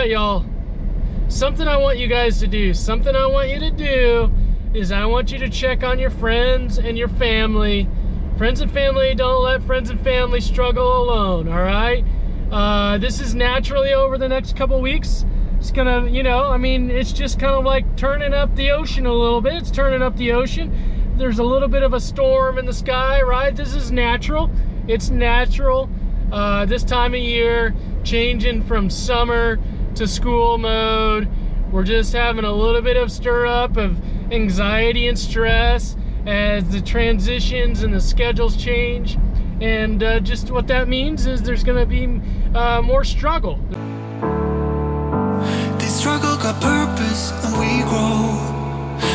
right, y'all. Something I want you guys to do, something I want you to do is I want you to check on your friends and your family. Friends and family, don't let friends and family struggle alone, all right? This is naturally over the next couple weeks. It's gonna, you know, I mean, it's just kind of like turning up the ocean a little bit. It's turning up the ocean. There's a little bit of a storm in the sky, right? This is natural. It's natural. This time of year, changing from summer to school mode. We're just having a little bit of stir up of anxiety and stress as the transitions and the schedules change. And just what that means is there's gonna be more struggle. This struggle got purpose and we grow.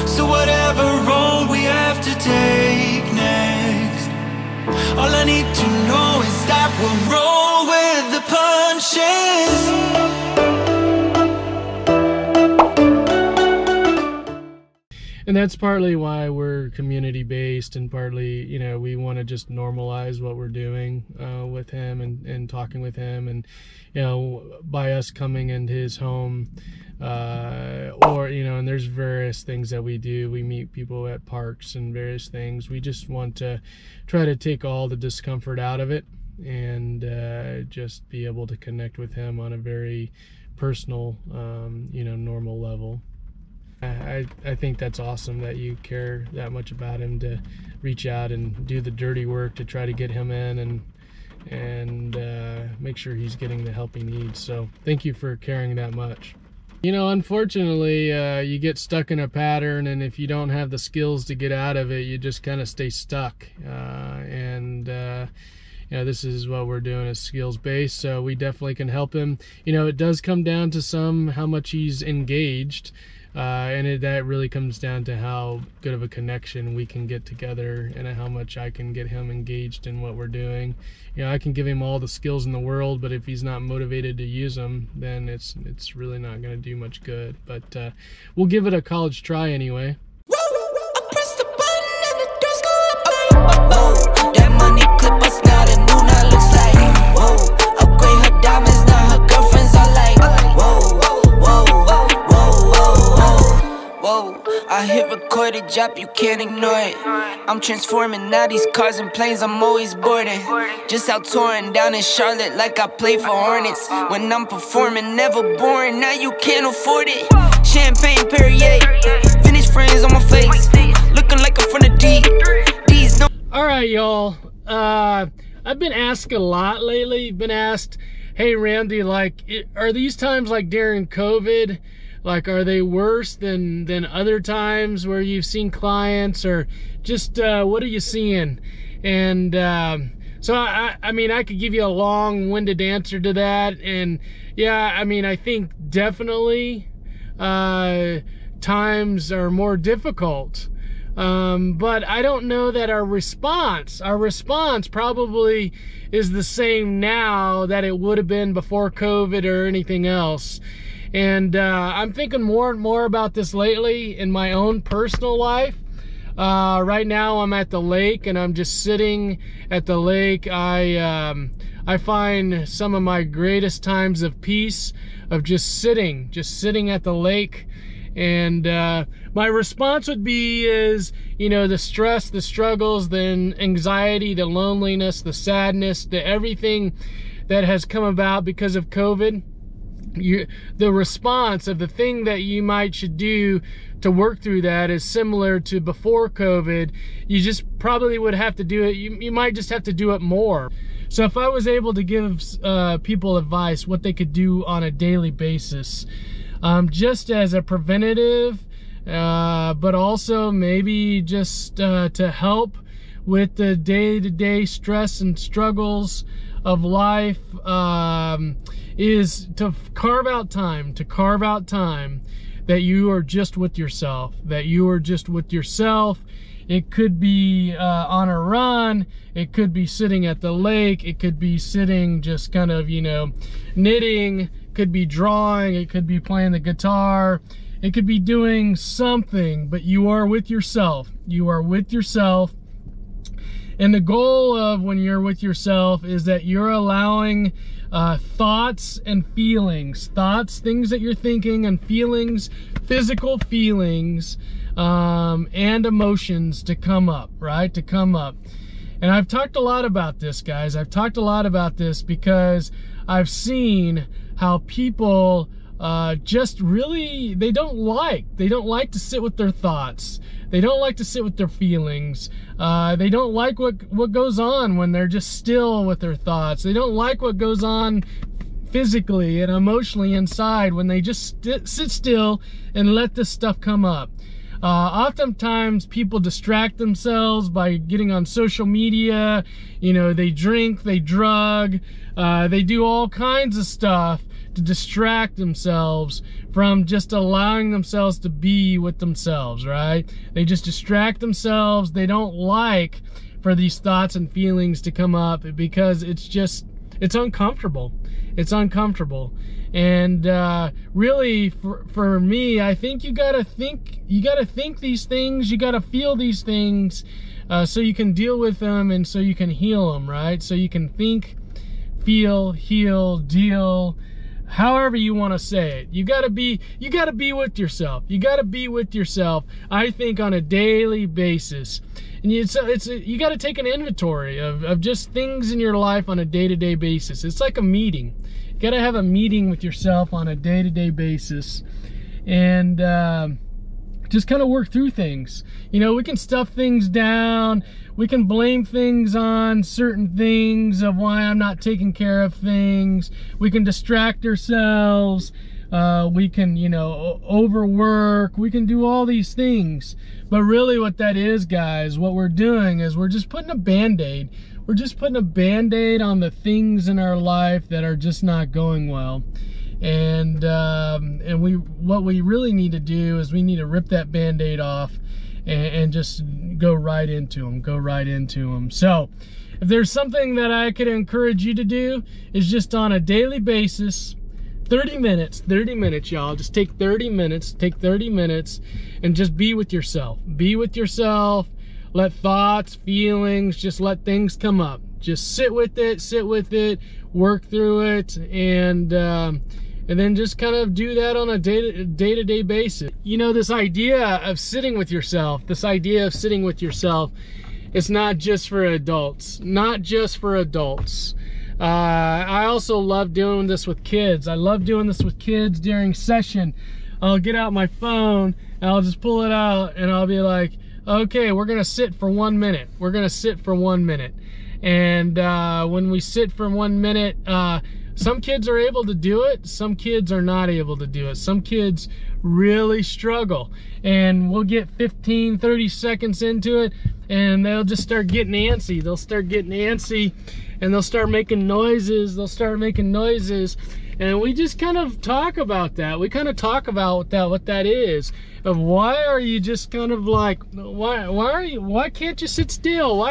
So whatever road we have to take next, all I need to know is that we'll roll with the punches. And that's partly why we're community-based, and partly, you know, we want to just normalize what we're doing with him and talking with him. And, you know, by us coming into his home, or, you know, and there's various things that we do. We meet people at parks and various things. We just want to try to take all the discomfort out of it and just be able to connect with him on a very personal, you know, normal level. I think that's awesome that you care that much about him to reach out and do the dirty work to try to get him in and make sure he's getting the help he needs. So thank you for caring that much. You know, unfortunately, you get stuck in a pattern, and if you don't have the skills to get out of it, you just kind of stay stuck. You know, this is what we're doing, is skills-based, so we definitely can help him. You know, it does come down to how much he's engaged. And that really comes down to how good of a connection we can get together, and how much I can get him engaged in what we're doing. You know, I can give him all the skills in the world, but if he's not motivated to use them, then it's really not going to do much good. But we'll give it a college try anyway. I hit record a drop, you can't ignore it. I'm transforming now these cars and planes, I'm always boarding. Just out touring down in Charlotte like I play for Hornets. When I'm performing, never boring, now you can't afford it. Champagne Perrier, vintage friends on my face, looking like I'm from the D. Alright, y'all, I've been asked a lot lately. Been asked, hey Randy, like, are these times like during COVID, like, are they worse than other times where you've seen clients, or just what are you seeing? And so I mean, I could give you a long-winded answer to that. And yeah, I mean, I think definitely times are more difficult. But I don't know that our response probably is the same now that it would have been before COVID or anything else. And I'm thinking more and more about this lately in my own personal life. Right now I'm at the lake, and I'm just sitting at the lake. I find some of my greatest times of peace of just sitting at the lake. And my response would be is, you know, the stress, the struggles, the anxiety, the loneliness, the sadness, the everything that has come about because of COVID. The response of the thing that you should do to work through that is similar to before COVID. You just probably would have to do it. You might just have to do it more. So if I was able to give people advice what they could do on a daily basis, just as a preventative, but also maybe just to help with the day-to-day stress and struggles of life, is to carve out time that you are just with yourself, It could be on a run, it could be sitting at the lake, it could be sitting just kind of, you know, knitting, it could be drawing, it could be playing the guitar, it could be doing something, but you are with yourself. And the goal of when you're with yourself is that you're allowing thoughts and feelings. Thoughts, things that you're thinking, and feelings, physical feelings, and emotions to come up, right? To come up. And I've talked a lot about this, guys. I've talked a lot about this because I've seen how people just really, they don't like to sit with their thoughts. They don't like to sit with their feelings. They don't like what goes on when they're just still with their thoughts. They don't like what goes on physically and emotionally inside when they just sit still and let this stuff come up. Oftentimes people distract themselves by getting on social media. You know, they drink, they drug, they do all kinds of stuff to distract themselves from just allowing themselves to be with themselves, right? They just distract themselves. They don't like for these thoughts and feelings to come up because it's uncomfortable. It's uncomfortable. And really, for me, I think you gotta think these things, you gotta feel these things, so you can deal with them and so you can heal them, right? So you can think, feel, heal, deal, however you want to say it. You gotta be with yourself. You gotta be with yourself, I think, on a daily basis. And you gotta take an inventory of just things in your life on a day-to-day basis. It's like a meeting. You gotta have a meeting with yourself on a day-to-day basis, and just kind of work through things. You know, we can stuff things down. We can blame things on certain things of why I'm not taking care of things. We can distract ourselves. We can, you know, overwork. We can do all these things. But really what that is, guys, what we're doing is we're just putting a Band-Aid. We're just putting a Band-Aid on the things in our life that are just not going well. And what we really need to do is we need to rip that Band-Aid off and just go right into them. So if there's something that I could encourage you to do, is just on a daily basis, 30 minutes, y'all. Just take 30 minutes, and just be with yourself. Be with yourself. Let thoughts, feelings, just let things come up. Just sit with it, work through it, and then just kind of do that on a day-to-day basis. You know, this idea of sitting with yourself, it's not just for adults. I also love doing this with kids. I love doing this with kids during session. I'll get out my phone and I'll just pull it out and I'll be like, okay, we're gonna sit for 1 minute. And when we sit for 1 minute, some kids are able to do it, some kids are not able to do it. Some kids really struggle, and we'll get 15, 30 seconds into it and they'll just start getting antsy. And they'll start making noises. And we just kind of talk about that. We kind of talk about what that is. Of why are you just kind of like, why can't you sit still?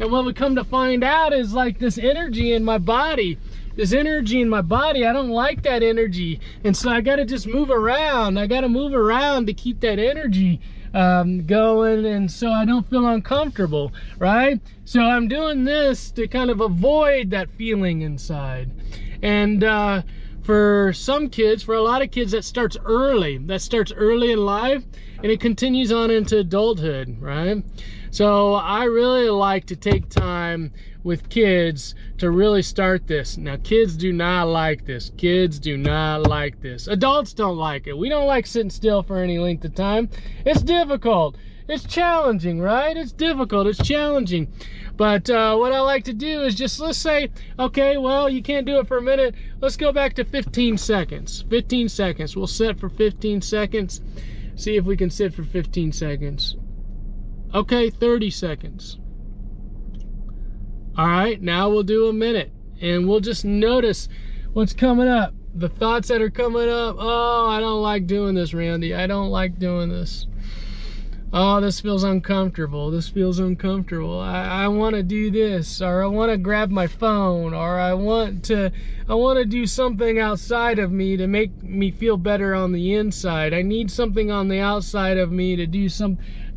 And what we come to find out is like this energy in my body. I don't like that energy. And so I gotta just move around. To keep that energy going, and so I don't feel uncomfortable, right? So I'm doing this to kind of avoid that feeling inside. And for a lot of kids, that starts early in life, and it continues on into adulthood, right? So I really like to take time with kids to really start this. Now, kids do not like this. Adults don't like it. We don't like sitting still for any length of time. It's difficult. It's challenging, right? It's difficult. It's challenging. But what I like to do is just, let's say, okay, well, you can't do it for a minute. Let's go back to 15 seconds. 15 seconds. We'll sit for 15 seconds. See if we can sit for 15 seconds. Okay, 30 seconds. All right, now we'll do a minute, and we'll just notice what's coming up. The thoughts that are coming up. Oh, I don't like doing this, Randy. I don't like doing this. oh, this feels uncomfortable. This feels uncomfortable. I want to do this, or I want to grab my phone, or I want to do something outside of me to make me feel better on the inside. I need something on the outside of me to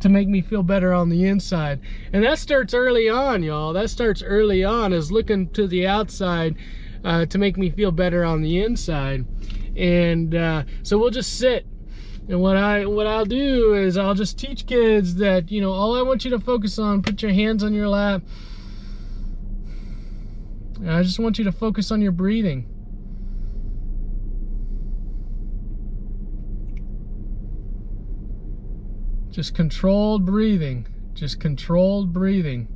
make me feel better on the inside. And that starts early on, y'all. That starts early on, is looking to the outside to make me feel better on the inside. And so we'll just sit. And what I'll do is I'll just teach kids that, you know, all I want you to focus on, put your hands on your lap. And I just want you to focus on your breathing. Just controlled breathing. Just controlled breathing.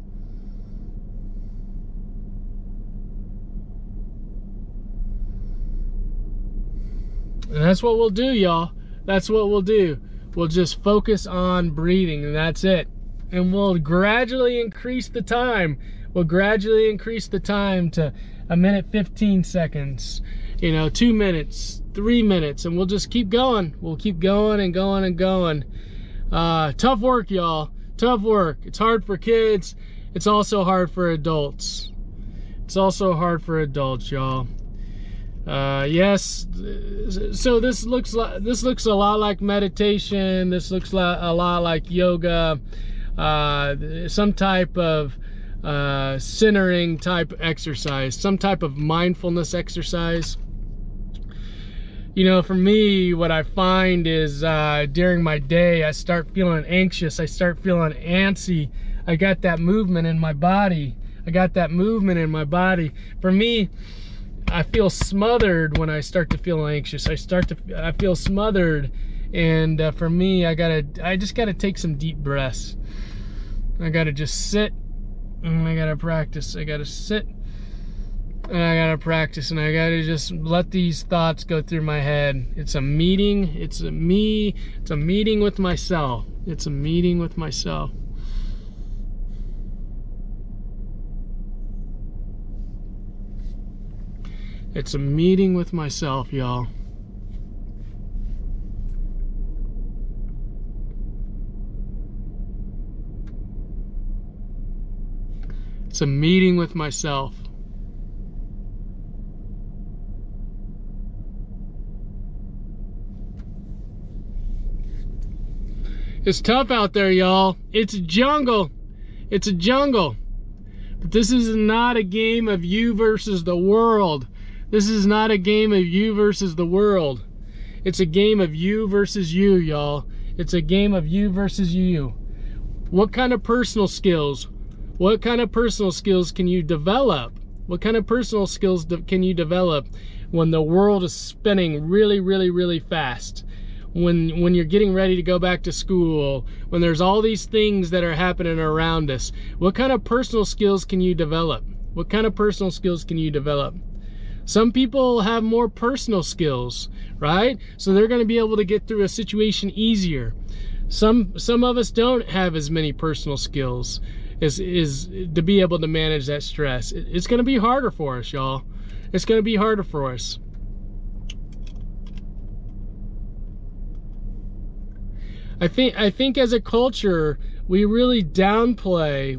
And that's what we'll do, y'all. That's what we'll do. We'll just focus on breathing, and that's it. And we'll gradually increase the time. We'll gradually increase the time to 1 minute 15 seconds, you know, 2 minutes, 3 minutes, and we'll just keep going. We'll keep going and going and going. Tough work, y'all. Tough work. It's hard for kids. It's also hard for adults. It's also hard for adults, y'all. Yes, so this looks a lot like meditation. This looks a lot like yoga, some type of centering type exercise, some type of mindfulness exercise. You know, for me, what I find is during my day, I start feeling anxious. I start feeling antsy. I got that movement in my body. For me, I feel smothered when I start to feel anxious. I feel smothered, and for me, I just gotta take some deep breaths. I gotta just sit, and I gotta practice. I gotta sit, and I gotta practice, and I gotta just let these thoughts go through my head. It's a meeting. It's a meeting with myself. It's a meeting with myself. It's a meeting with myself, y'all. It's a meeting with myself. It's tough out there, y'all. It's a jungle. It's a jungle. But this is not a game of you versus the world. This is not a game of you versus the world. It's a game of you versus you, y'all. It's a game of you versus you. What kind of personal skills? What kind of personal skills can you develop? What kind of personal skills can you develop when the world is spinning really, really, really fast? When you're getting ready to go back to school, when there's all these things that are happening around us, what kind of personal skills can you develop? What kind of personal skills can you develop? Some people have more personal skills, right? So they're going to be able to get through a situation easier. Some of us don't have as many personal skills as to be able to manage that stress. It's going to be harder for us, y'all. It's going to be harder for us. I think as a culture, we really downplay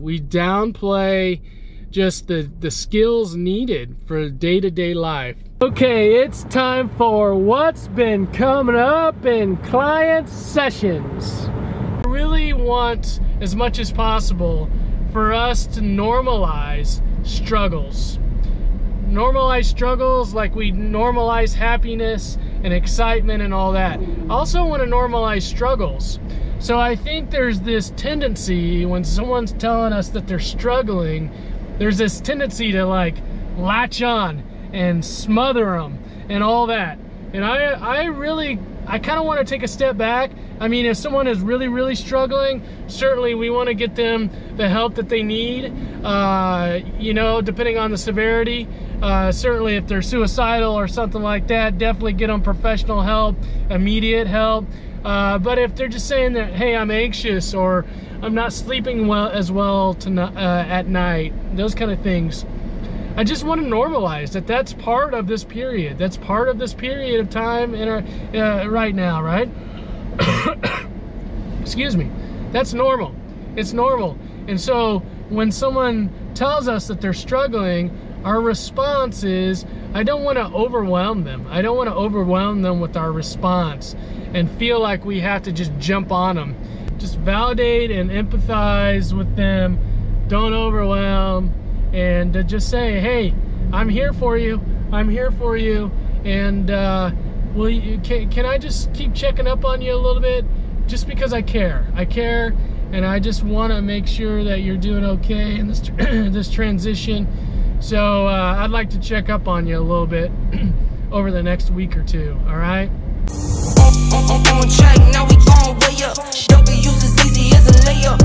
just the skills needed for day-to-day life. Okay, it's time for what's been coming up in client sessions. I really want, as much as possible, for us to normalize struggles. Normalize struggles like we normalize happiness and excitement and all that. I also want to normalize struggles. So I think there's this tendency when someone's telling us that they're struggling, there's this tendency to like latch on and smother them and all that. And I kind of want to take a step back. I mean, if someone is really, really struggling, certainly we want to get them the help that they need, you know, depending on the severity. Certainly if they're suicidal or something like that, definitely get them professional help, immediate help. But if they're just saying that, hey, I'm anxious, or I'm not sleeping as well at night, those kind of things, I just want to normalize that that's part of this period. That's part of this period of time in our right now, right? Excuse me. That's normal. It's normal. And so when someone tells us that they're struggling, our response is, I don't want to overwhelm them. I don't want to overwhelm them with our response and feel like we have to just jump on them. Just validate and empathize with them. Don't overwhelm, and just say, hey, I'm here for you. I'm here for you. And can I just keep checking up on you a little bit? Just because I care. I care, and I just want to make sure that you're doing okay in this this transition. So I'd like to check up on you a little bit over the next week or two. All right. On track, now we going way up. W's as easy as a layup.